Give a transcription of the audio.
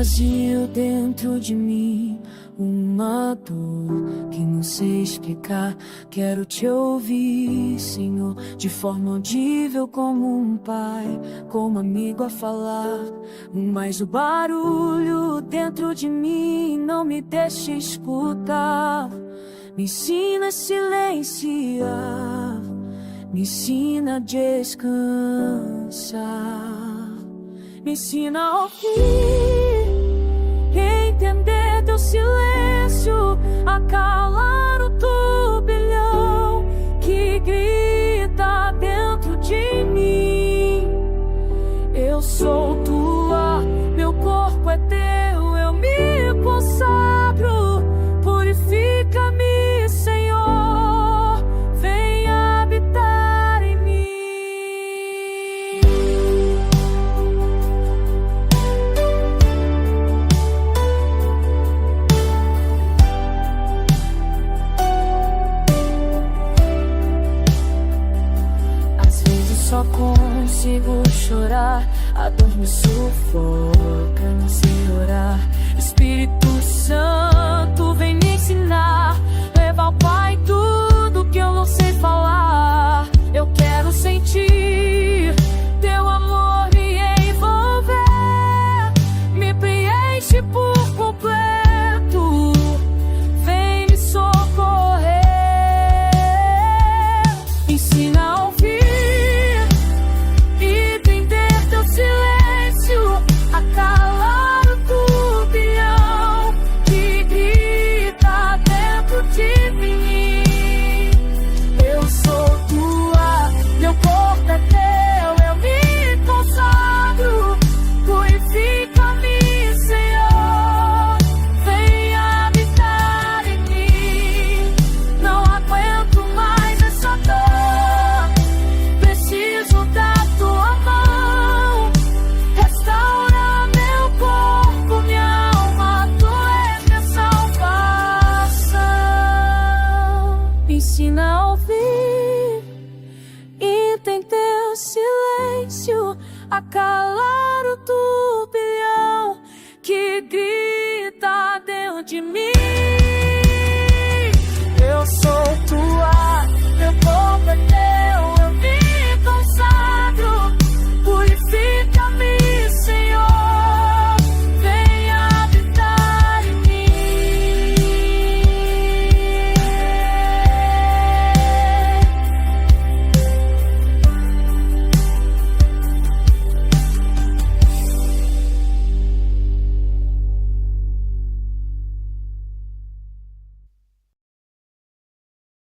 vazio dentro de mim, uma dor que não sei explicar. Quero te ouvir, Senhor, de forma audível como um pai, como amigo a falar. Mas o barulho dentro de mim não me deixa escutar. Me ensina a silenciar, me ensina a descansar, me ensina a ouvir, entender teu silêncio, a calar o turbilhão que grita dentro de mim. Eu sou tua, meu corpo é teu, eu me consagro. Purifica-me, Senhor, vem habitar em mim. Às vezes só consigo chorar, a dor me sufoca, não sei orar. Espírito Santo, vem me ensinar, leva ao Pai tudo que eu não sei falar. Eu quero sentir teu amor me envolver, me preenche por completo, vem me socorrer. Ensina a ouvir e entender teu silêncio, a calar o turbilhão que grita dentro de mim. Eu sou tua, meu corpo é teu, eu me consagro. Purifica-me, Senhor, vem habitar em mim. Não aguento mais essa dor, preciso da tua mão. Restaura meu corpo, minha alma, tu és minha salvação. Me ensina a ouvir, entender o silêncio, a calar o turbilhão que grita dentro de mim.